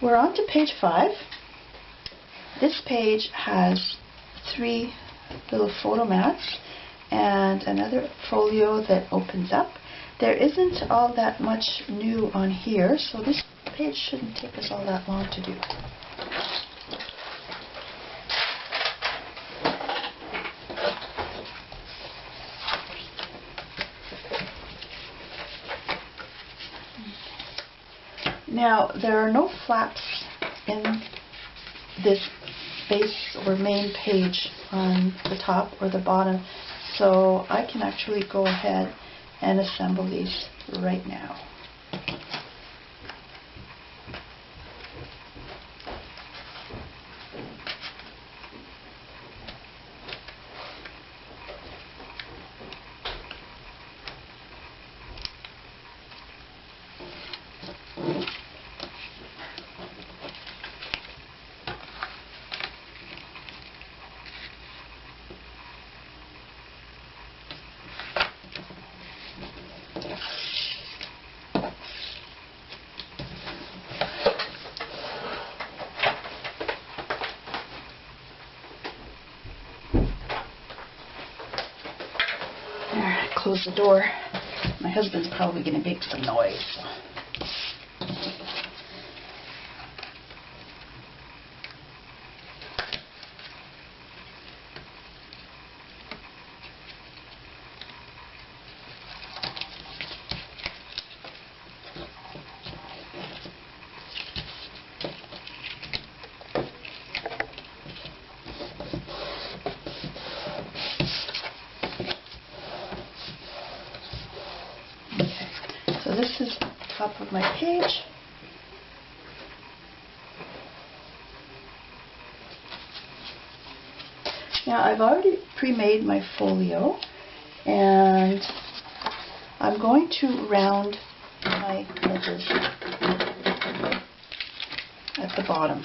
We're on to page 5. This page has 3 little photo mats and another folio that opens up. There isn't all that much new on here, so this page shouldn't take us all that long to do. Now, there are no flaps in this base or main page on the top or the bottom, so I can actually go ahead and assemble these right now. Close the door. My husband's probably going to make some noise. So this is the top of my page. Now I've already pre-made my folio, and I'm going to round my edges at the bottom.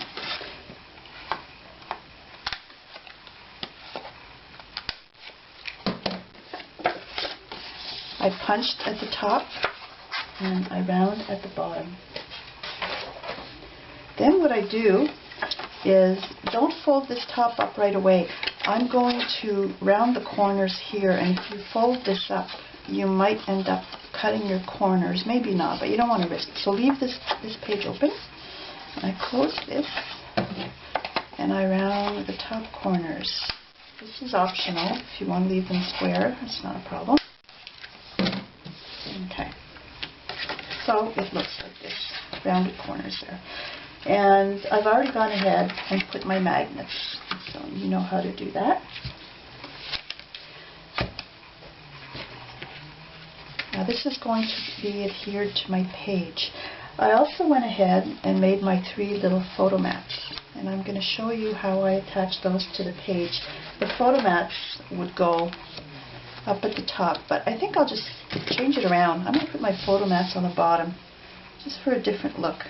I punched at the top and I round at the bottom. Then what I do is, don't fold this top up right away. I'm going to round the corners here, and if you fold this up, you might end up cutting your corners. Maybe not, but you don't want to risk it. So leave this page open. I close this, and I round the top corners. This is optional. If you want to leave them square, it's not a problem. Okay. So it looks like this, rounded corners there. And I've already gone ahead and put my magnets, so you know how to do that. Now this is going to be adhered to my page. I also went ahead and made my 3 little photo mats, and I'm going to show you how I attach those to the page. The photo mats would go up at the top, but I think I'll just change it around. I'm going to put my photo mats on the bottom, just for a different look.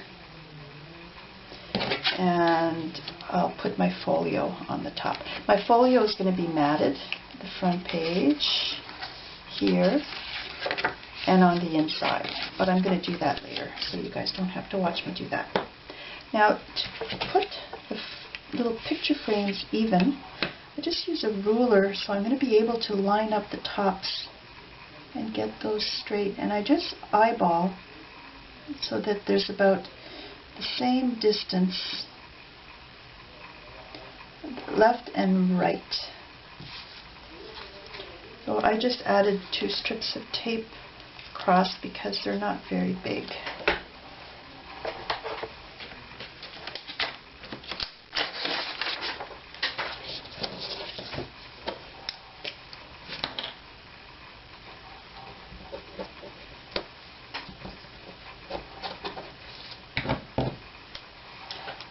And I'll put my folio on the top. My folio is going to be matted, the front page, here, and on the inside. But I'm going to do that later, so you guys don't have to watch me do that. Now, to put the little picture frames even, I just use a ruler, so I'm going to be able to line up the tops and get those straight. And I just eyeball so that there's about the same distance left and right. So I just added 2 strips of tape across because they're not very big.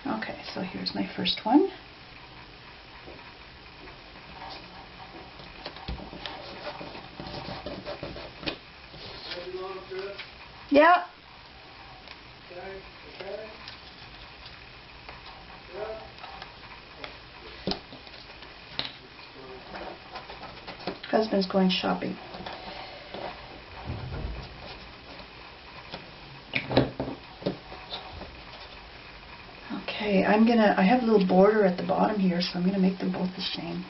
Okay, so here's my first one. Yeah. Husband's going shopping. Okay, I have a little border at the bottom here, so I'm gonna make them both the same.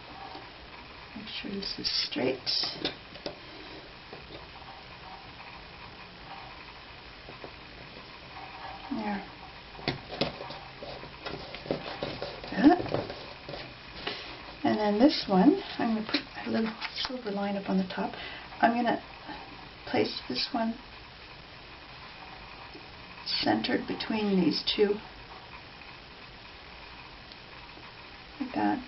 Make sure this is straight. There. That. And then this one, I'm going to put a little silver line up on the top. I'm going to place this one centered between these two. Like that.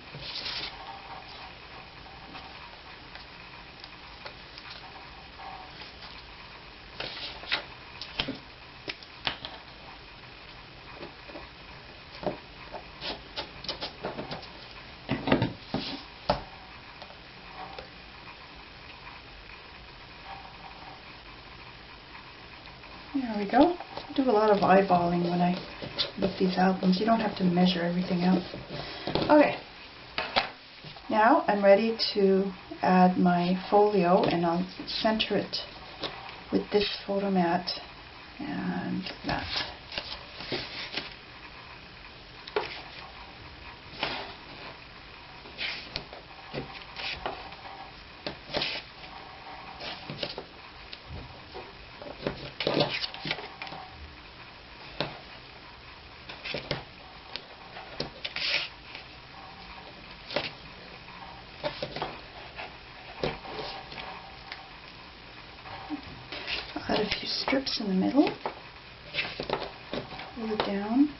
There we go. I do a lot of eyeballing when I look these albums. You don't have to measure everything out. Okay. Now I'm ready to add my folio, and I'll center it with this photo mat and that. Add a few strips in the middle, pull it down,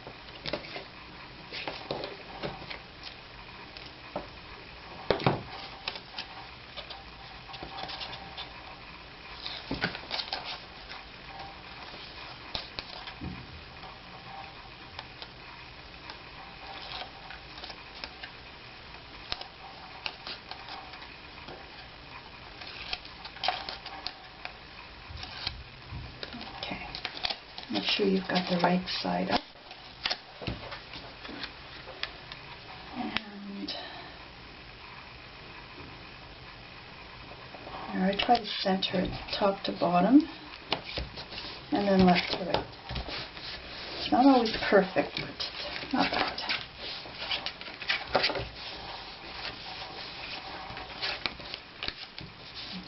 make sure you've got the right side up. And now I try to center it top to bottom and then left to right. It's not always perfect, but it's not bad.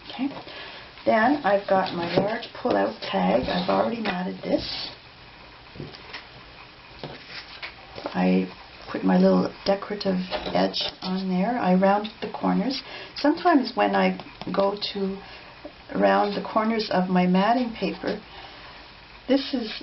Okay. Then I've got my large pull-out tag. I've already matted this. I put my little decorative edge on there. I rounded the corners. Sometimes when I go to round the corners of my matting paper, this is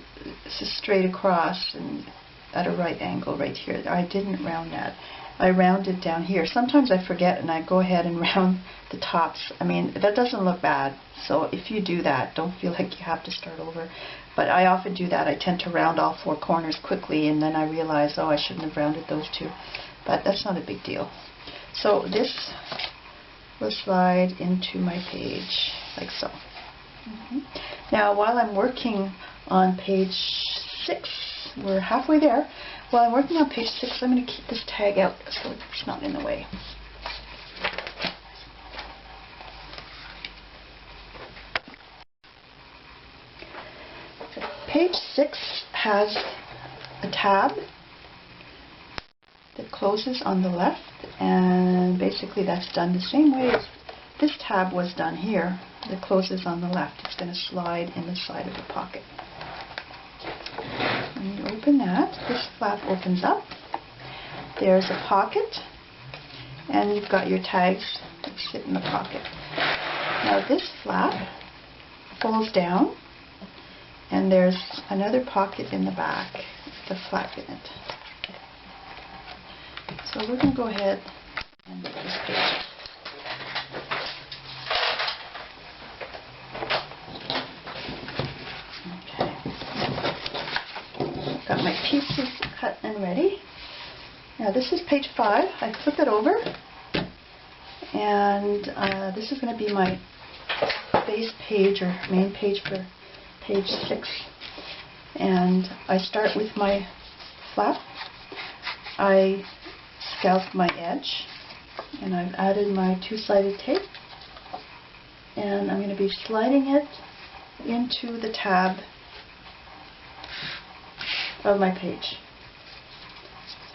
straight across and at a right angle right here. I didn't round that. I rounded down here. Sometimes I forget and I go ahead and round the tops. I mean, that doesn't look bad. So if you do that, don't feel like you have to start over. But I often do that. I tend to round all four corners quickly, and then I realize, oh, I shouldn't have rounded those two. But that's not a big deal. So this will slide into my page like so. Now, while I'm working on page 6, we're halfway there. While I'm working on page 6, I'm going to keep this tag out so it's not in the way. Page 6 has a tab that closes on the left, and basically that's done the same way as this tab was done here. That closes on the left. It's going to slide in the side of the pocket. When you open that, this flap opens up. There's a pocket, and you've got your tags that sit in the pocket. Now this flap folds down, and there's another pocket in the back with a flap in it. So we're going to go ahead and make this page. Got my pieces cut and ready. Now this is page 5. I flip it over, and this is going to be my base page or main page for page 6. And I start with my flap. I scalp my edge, and I've added my two-sided tape, and I'm going to be sliding it into the tab of my page.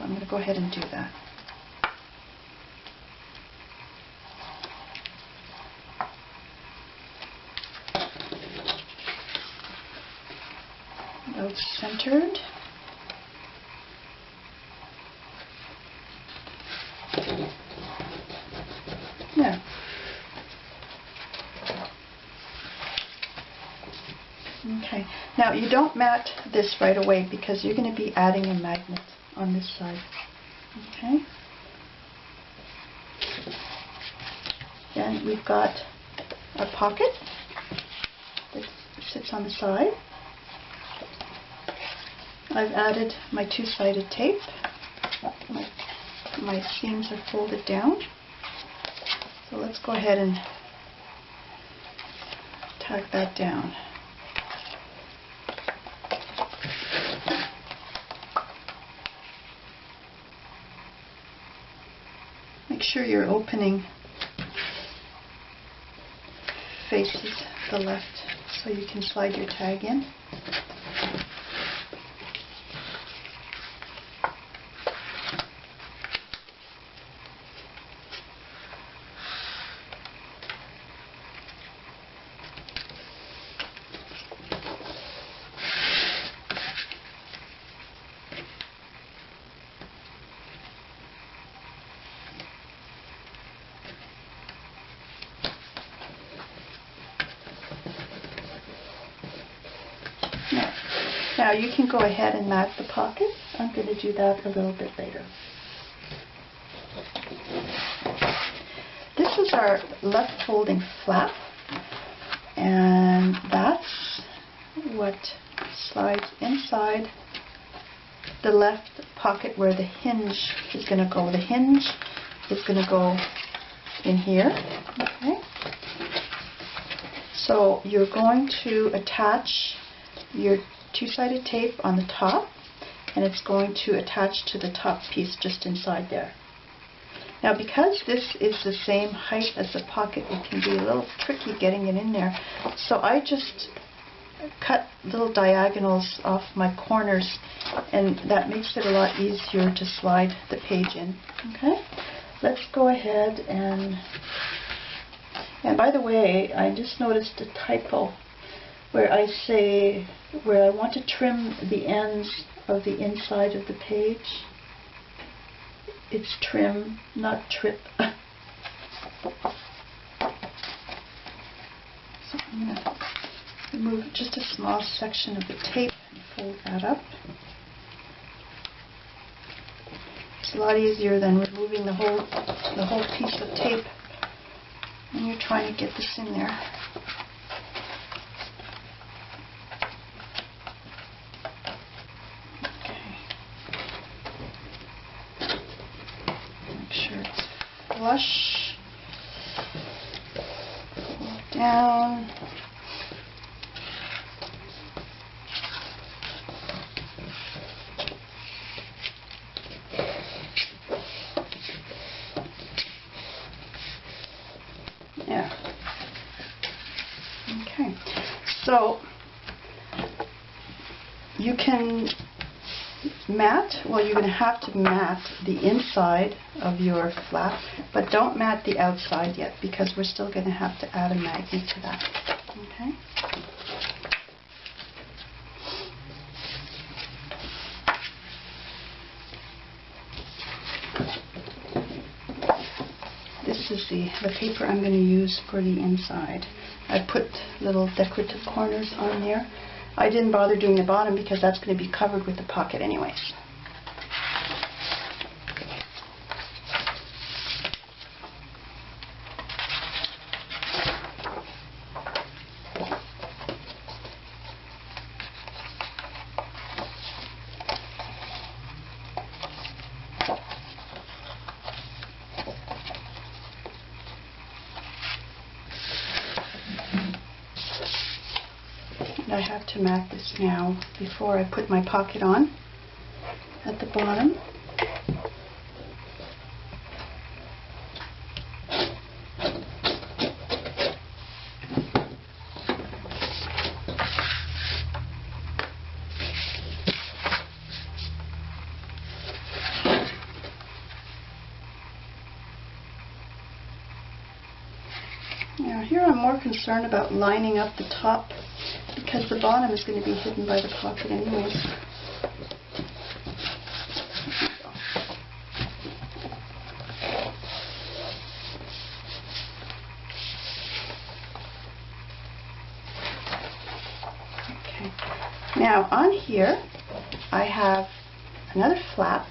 So I'm going to go ahead and do that. About centered. Yeah. Okay. Now you don't mat this right away because you're going to be adding a magnet on this side. Okay. Then we've got a pocket that sits on the side. I've added my two-sided tape. My seams are folded down. So let's go ahead and tack that down. Make sure your opening faces the left so you can slide your tag in. Now you can go ahead and mat the pocket. I'm going to do that a little bit later. This is our left folding flap, and that's what slides inside the left pocket where the hinge is going to go. The hinge is going to go in here. Okay. So you're going to attach your two-sided tape on the top, and it's going to attach to the top piece just inside there. Now because this is the same height as the pocket, it can be a little tricky getting it in there. So I just cut little diagonals off my corners, and that makes it a lot easier to slide the page in. Okay, let's go ahead and by the way, I just noticed a typo where I say where I want to trim the ends of the inside of the page. It's trim, not trip. So I'm going to remove just a small section of the tape and fold that up. It's a lot easier than removing the whole piece of tape when you're trying to get this in there. Flush, pull it down, yeah, okay, so you can mat, well, you're going to have to mat the inside of your flap, but don't mat the outside yet because we're still going to have to add a magnet to that. Okay. This is the paper I'm going to use for the inside. I put little decorative corners on there. I didn't bother doing the bottom because that's going to be covered with the pocket anyways. I have to mat this now before I put my pocket on at the bottom. Now here I'm more concerned about lining up the top because the bottom is going to be hidden by the pocket anyways. Okay. Now on here I have another flap,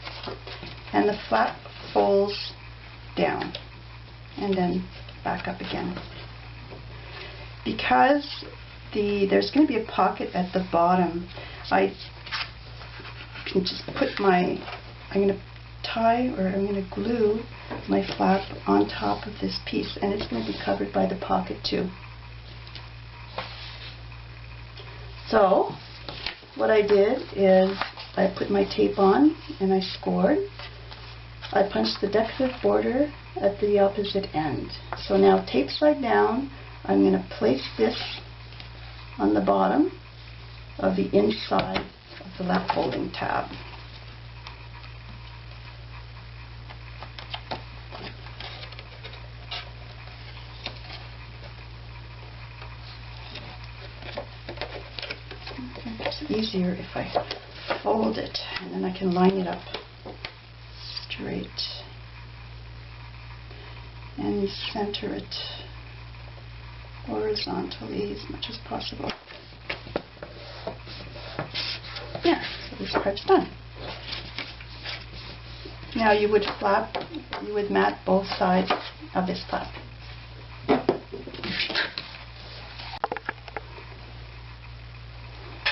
and the flap folds down and then back up again. Because there's going to be a pocket at the bottom, I can just I'm going to tie, or I'm going to glue my flap on top of this piece, and it's going to be covered by the pocket too. So what I did is I put my tape on and I scored. I punched the decorative border at the opposite end. So now tape side down, I'm going to place this on the bottom of the inside of the left folding tab. It's easier if I fold it, and then I can line it up straight and center it horizontally as much as possible. Yeah, so this part's done. Now you would mat both sides of this flap.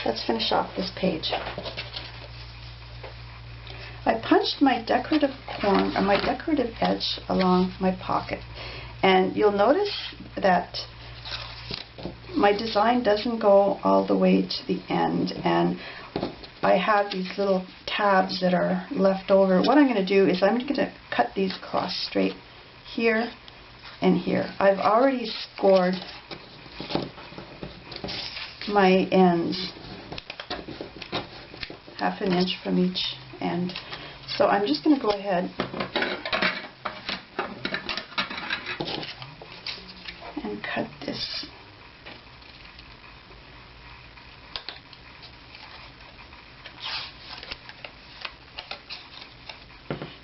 Let's finish off this page. I punched my decorative edge along my pocket, and you'll notice that my design doesn't go all the way to the end, and I have these little tabs that are left over. What I'm going to do is I'm going to cut these across straight here and here. I've already scored my ends, 1/2 inch from each end. So I'm just going to go ahead and cut this.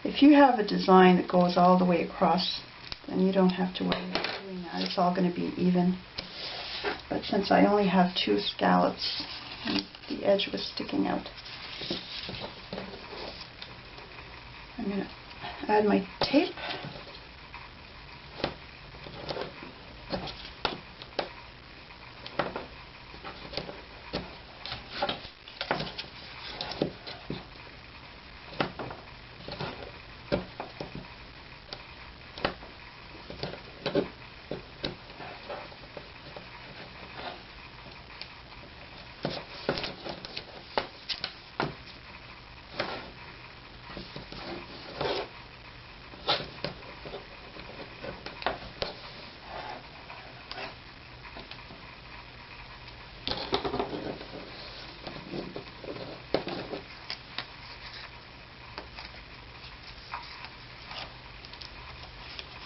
If you have a design that goes all the way across, then you don't have to worry about doing that. It's all going to be even. But since I only have 2 scallops and the edge was sticking out, I'm going to add my tape.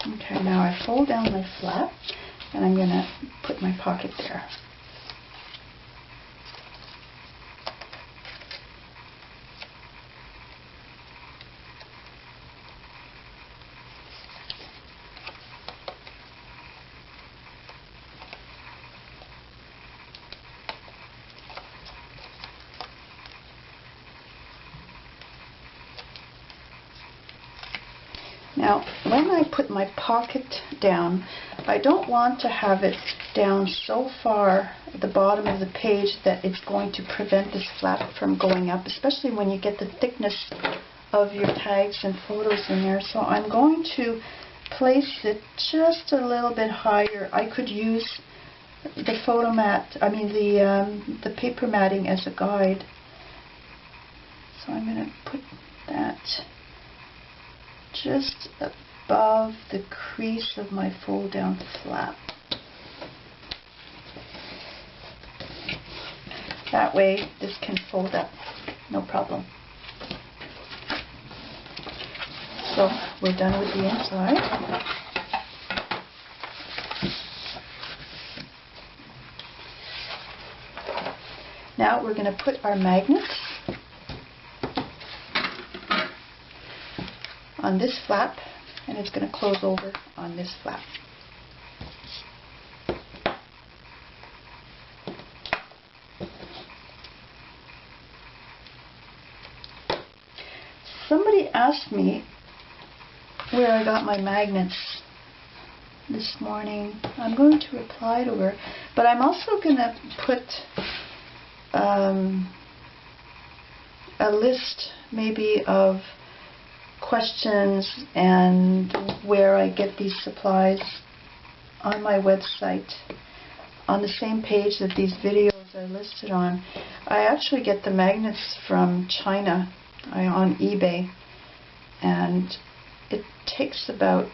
Okay, now I fold down my flap, and I'm going to put my pocket there. Now, when I put my pocket down, I don't want to have it down so far at the bottom of the page that it's going to prevent this flap from going up, especially when you get the thickness of your tags and photos in there. So I'm going to place it just a little bit higher. I could use the photo mat, the paper matting as a guide. So I'm going to put that just above the crease of my fold down flap. That way this can fold up, no problem. So we're done with the inside. Now we're going to put our magnet on this flap, and it's going to close over on this flap. Somebody asked me where I got my magnets this morning. I'm going to reply to her, but I'm also going to put a list maybe of questions and where I get these supplies on my website on the same page that these videos are listed on. I actually get the magnets from China on eBay, and it takes about,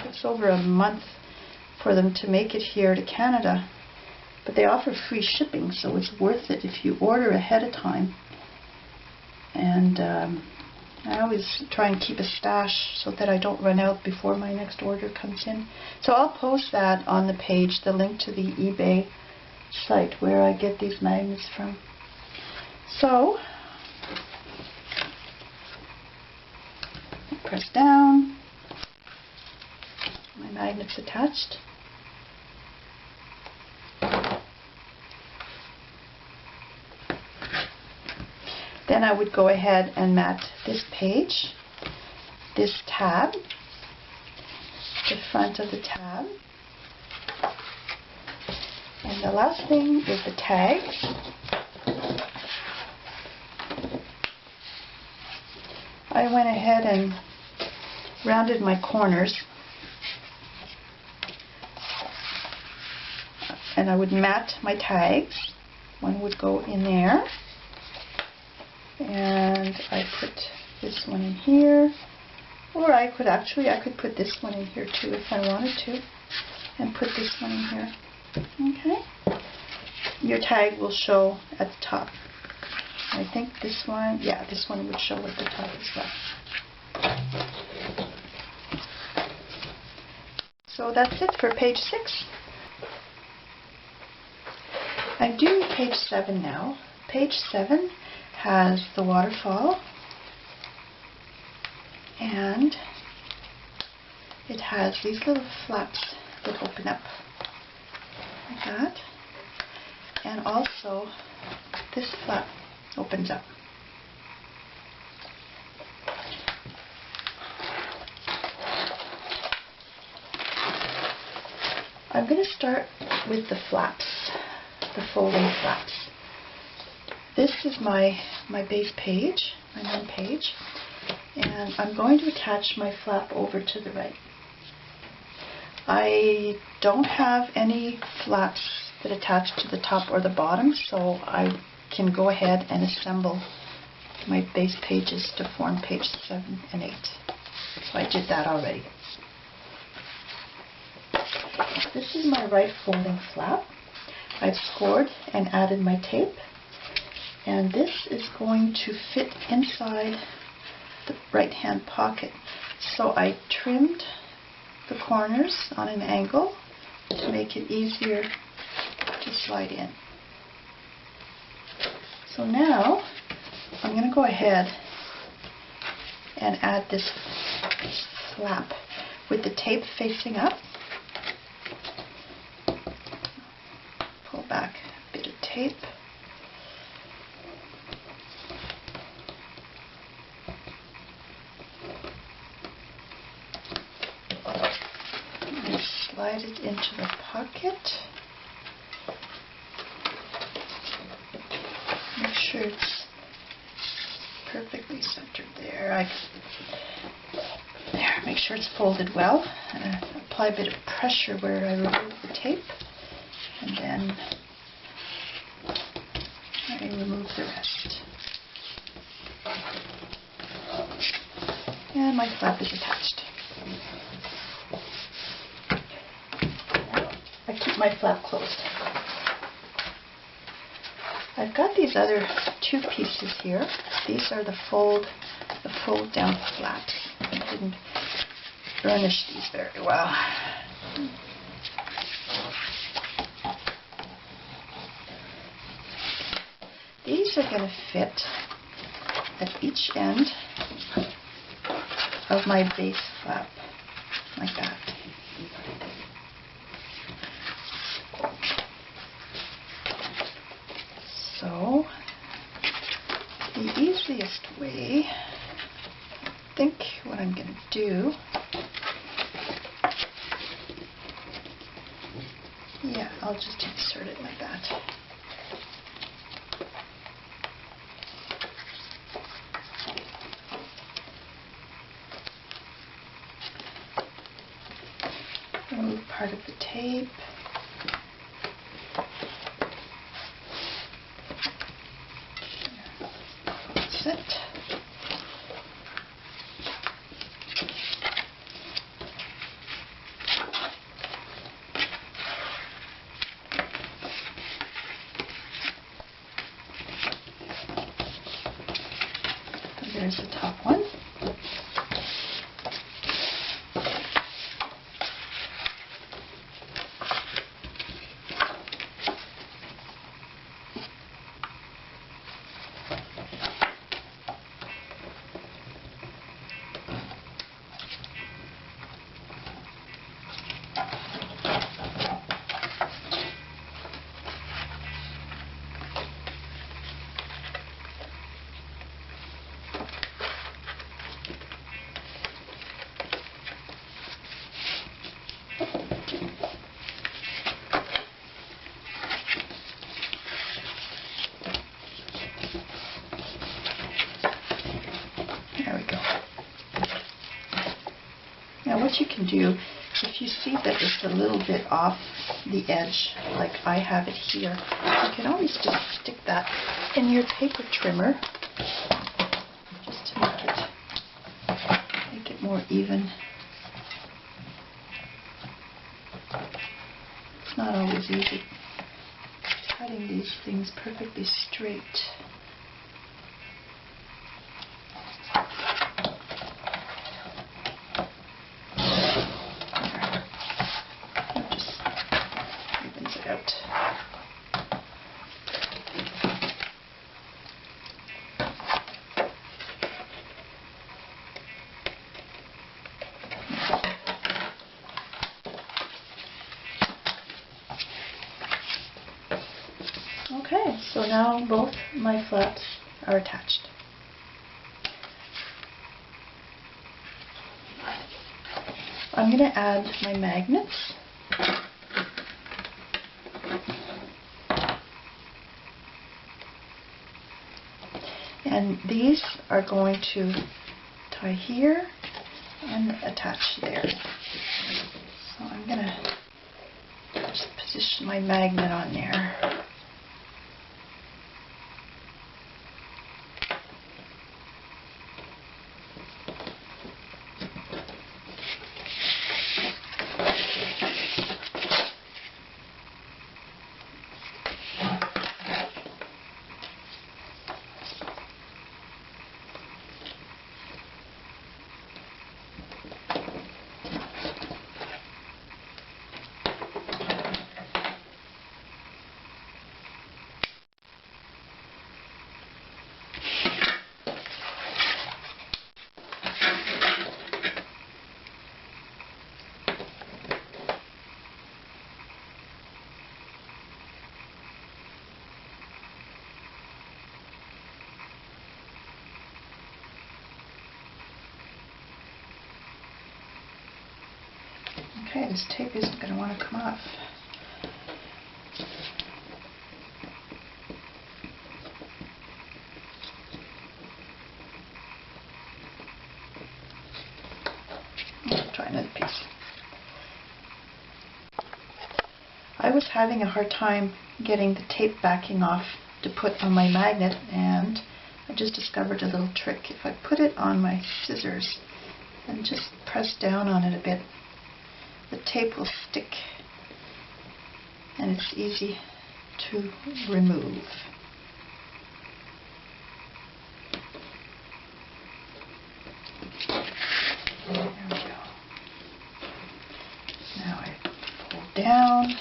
it's over a month for them to make it here to Canada, but they offer free shipping, so it's worth it if you order ahead of time. And I always try and keep a stash so that I don't run out before my next order comes in. So I'll post that on the page, the link to the eBay site where I get these magnets from. So press down, my magnet's attached. Then I would go ahead and mat this page, this tab, the front of the tab, and the last thing is the tags. I went ahead and rounded my corners, and I would mat my tags. One would go in there, and I put this one in here, or I could put this one in here too if I wanted to, and put this one in here. Okay, your tag will show at the top. I think this one, yeah, this one would show at the top as well. So that's it for page 6. I'm doing page 7 now. Page 7 has the waterfall, and it has these little flaps that open up like that, and also this flap opens up. I'm going to start with the flaps, the folding flaps. This is my base page, my main page, and I'm going to attach my flap over to the right. I don't have any flaps that attach to the top or the bottom, so I can go ahead and assemble my base pages to form page 7 and 8. So I did that already. This is my right folding flap. I've scored and added my tape, and this is going to fit inside the right hand pocket. So I trimmed the corners on an angle to make it easier to slide in. So now I'm going to go ahead and add this flap with the tape facing up. Pull back a bit of tape. And slide it into the pocket. Make sure it's perfectly centered there. There, make sure it's folded well. Apply a bit of pressure where I remove the tape, and then I remove the rest. And my flap is attached. I keep my flap closed. I've got these other 2 pieces here. These are the fold down flaps. I didn't burnish these very well. these are going to fit at each end of my base flap, like that. So, the easiest way, I think what I'm going to do, yeah, I'll just insert it like that. Remove part of the tape. That's it. And there's the top one. There we go. Now what you can do, if you see that it's a little bit off the edge, like I have it here, you can always just stick that in your paper trimmer, just to make it more even. It's not always easy cutting these things perfectly straight. Okay, so now both my flaps are attached. I'm going to add my magnets. And these are going to tie here and attach there. So I'm going to just position my magnet on there. Okay, this tape isn't going to want to come off. Let's try another piece. I was having a hard time getting the tape backing off to put on my magnet, and I just discovered a little trick. If I put it on my scissors and just press down on it a bit, the tape will stick and it's easy to remove. There we go. Now I pull down.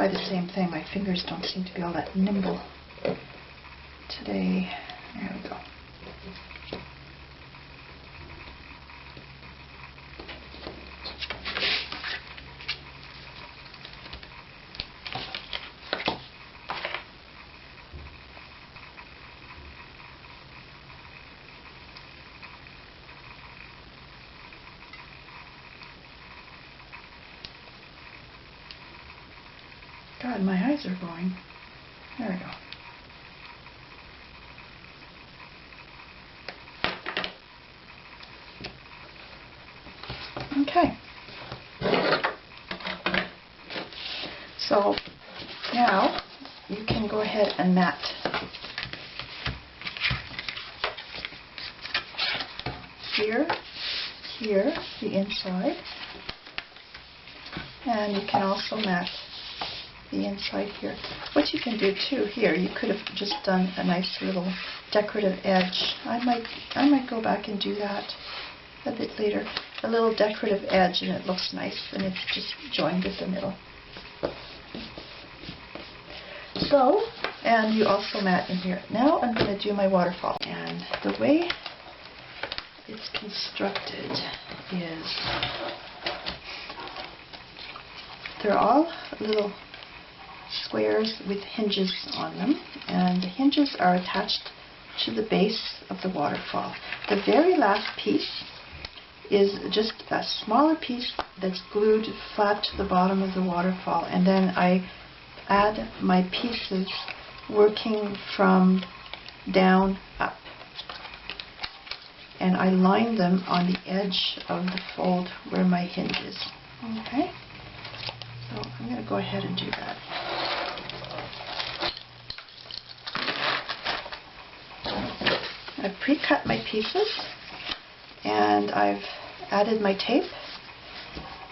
try the same thing. My fingers don't seem to be all that nimble today. There we go. God, my eyes are going. There we go. Okay. So now you can go ahead and mat. Here, the inside. And you can also mat the inside here. What you can do too here, you could have just done a nice little decorative edge. I might go back and do that a bit later. A little decorative edge, and it looks nice, and it's just joined at the middle. So, and you also mat in here. Now I'm going to do my waterfall, and the way it's constructed is they're all little squares with hinges on them, and the hinges are attached to the base of the waterfall. The very last piece is just a smaller piece that's glued flat to the bottom of the waterfall, and then I add my pieces working from down up, and I line them on the edge of the fold where my hinge is. Okay, so I'm going to go ahead and do that. I've pre-cut my pieces, and I've added my tape,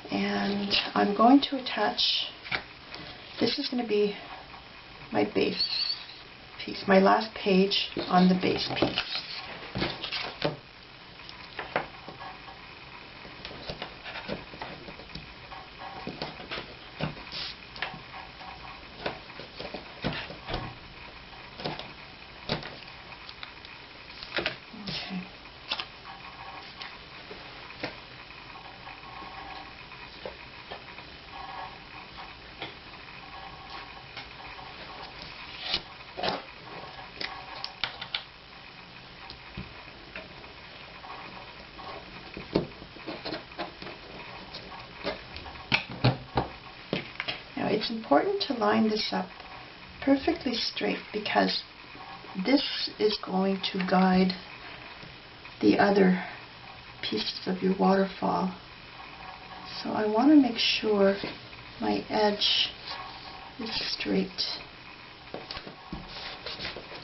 and I'm going to attach, this is going to be my base piece, my last page on the base piece. It's important to line this up perfectly straight, because this is going to guide the other pieces of your waterfall. So I want to make sure my edge is straight.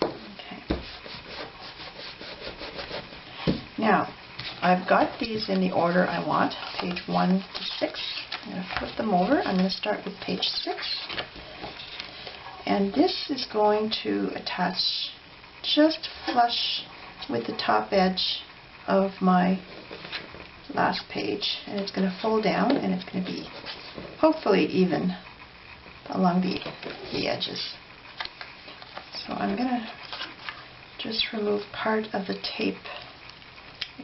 Okay. Now, I've got these in the order I want, page 1 to 6. I'm going to flip them over. I'm going to start with page 6. And this is going to attach just flush with the top edge of my last page. And it's going to fold down, and it's going to be hopefully even along the edges. So I'm going to just remove part of the tape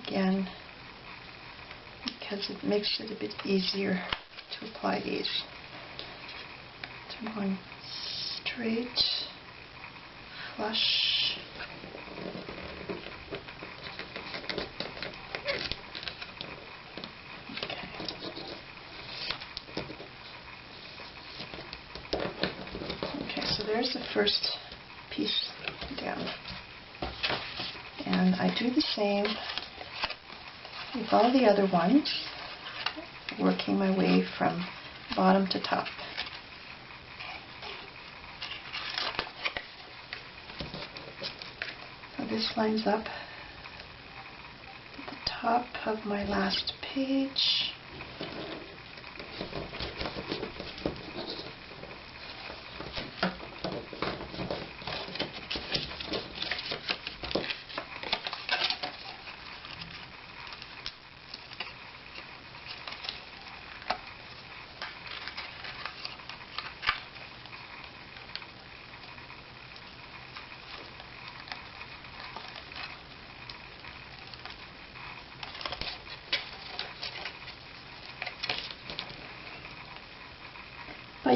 again, because it makes it a bit easier to apply these. So I'm going straight, flush. Okay. Okay, so there's the first piece down. And I do the same with all the other ones, working my way from bottom to top. So this lines up at the top of my last page.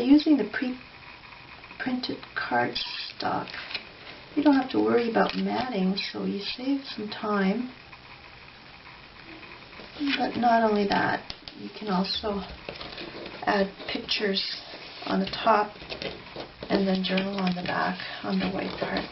using the pre-printed cardstock, you don't have to worry about matting, so you save some time. But not only that, you can also add pictures on the top and then journal on the back on the white part.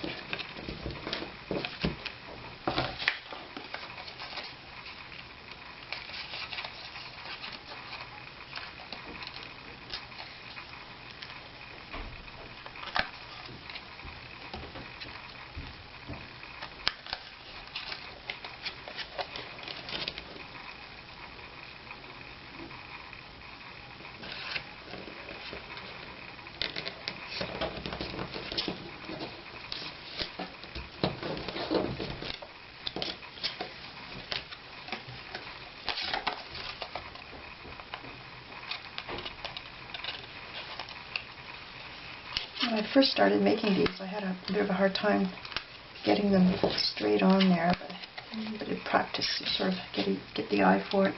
When I first started making these, I had a bit of a hard time getting them straight on there, but in practice, you sort of get the eye for it.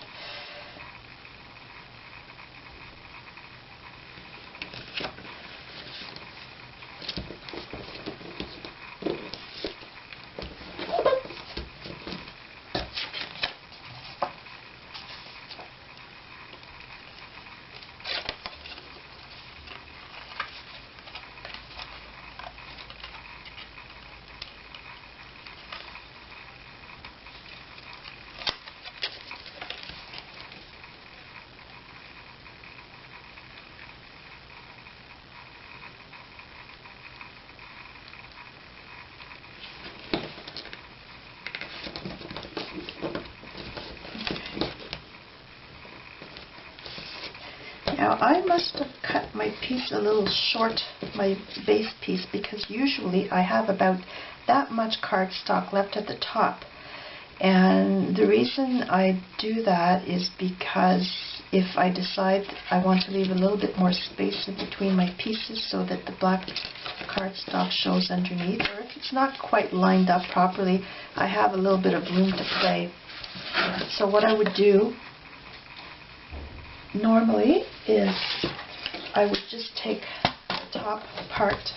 Now I must have cut my piece a little short, my base piece, because usually I have about that much cardstock left at the top. And the reason I do that is because if I decide I want to leave a little bit more space in between my pieces so that the black cardstock shows underneath, or if it's not quite lined up properly, I have a little bit of room to play. So what I would do normally is I would just take the top part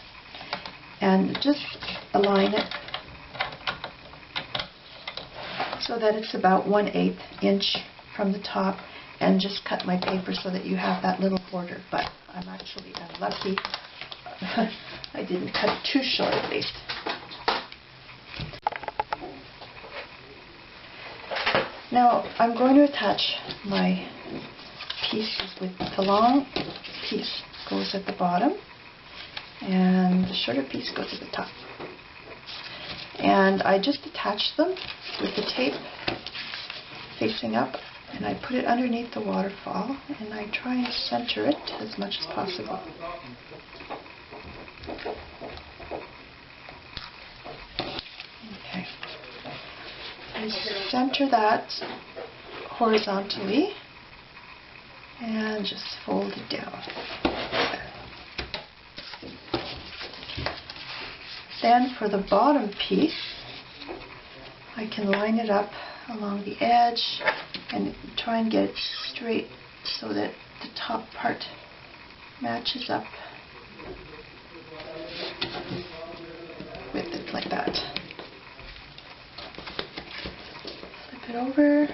and just align it so that it's about 1/8 inch from the top, and just cut my paper so that you have that little border. But I'm actually unlucky. I didn't cut it too short at least. Now I'm going to attach my pieces with the long piece goes at the bottom and the shorter piece goes at the top. And I just attach them with the tape facing up, and I put it underneath the waterfall, and I try and center it as much as possible. Okay. I center that horizontally and just fold it down. Then for the bottom piece, I can line it up along the edge and try and get it straight so that the top part matches up with it like that. Flip it over.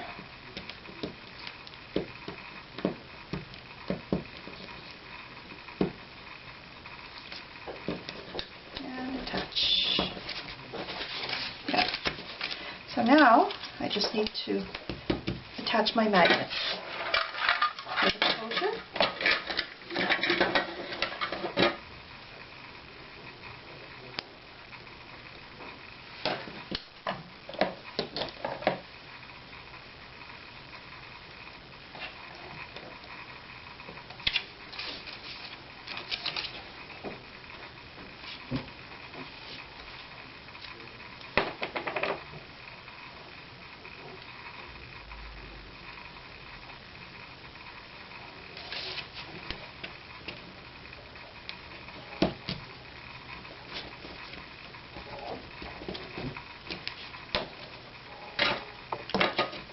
So now I just need to attach my magnets. Get it closer.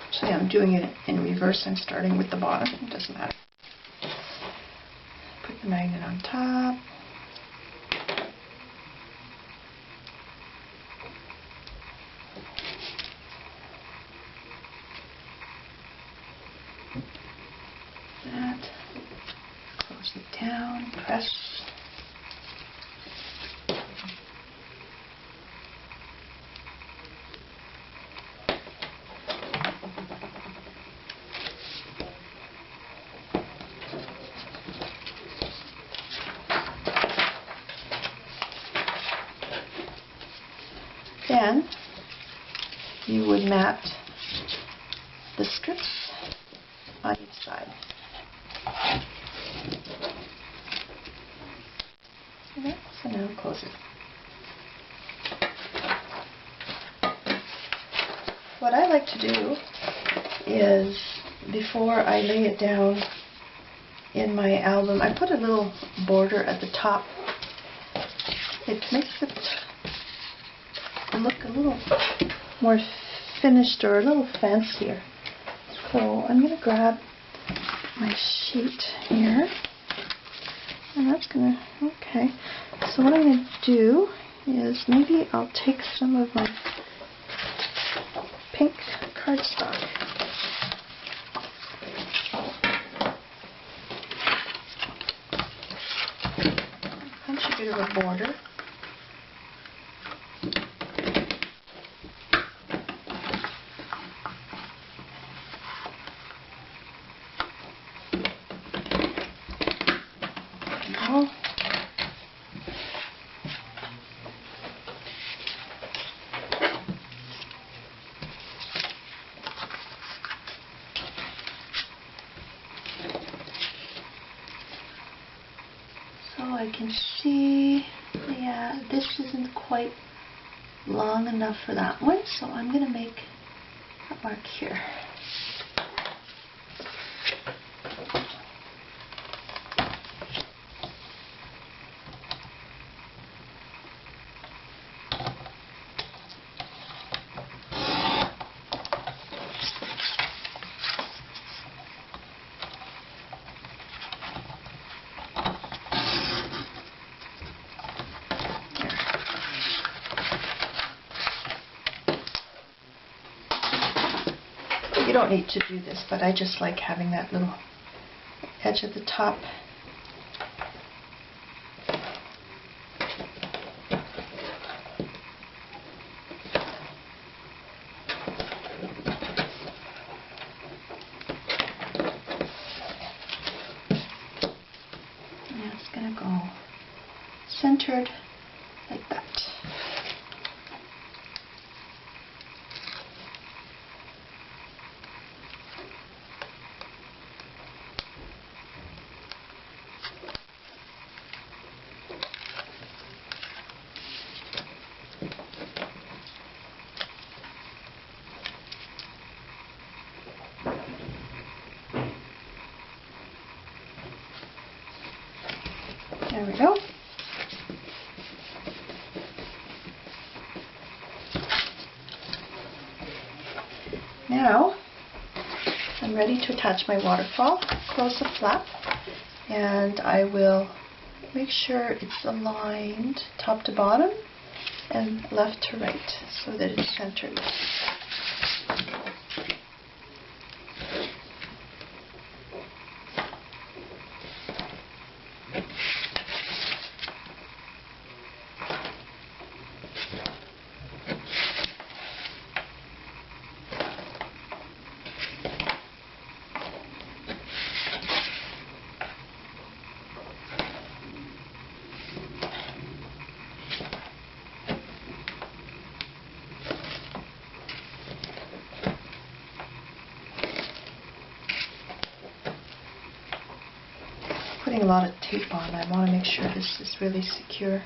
Actually, I'm doing it in reverse. I'm starting with the bottom. It doesn't matter. Put the magnet on on top. That. Close it down, press. Then you would mat the strips on each side. See that? So now close it. What I like to do is, before I lay it down in my album, I put a little border at the top. It makes it look a little more finished or a little fancier. So I'm going to grab my sheet here, and that's going to, okay. So what I'm going to do is maybe I'll take some of my pink cardstock. Punch a bit of a border. I can see, yeah, this isn't quite long enough for that one, so I'm going to make a mark here. You don't need to do this, but I just like having that little edge at the top. Now it's going to go centered like that. There we go. Now I'm ready to attach my waterfall. Close the flap, and I will make sure it's aligned top to bottom and left to right so that it's centered. Putting a lot of tape on, I want to make sure this is really secure.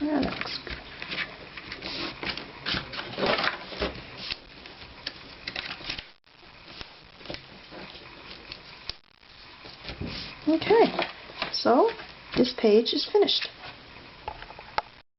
Yeah, that looks good. Okay, so this page is finished.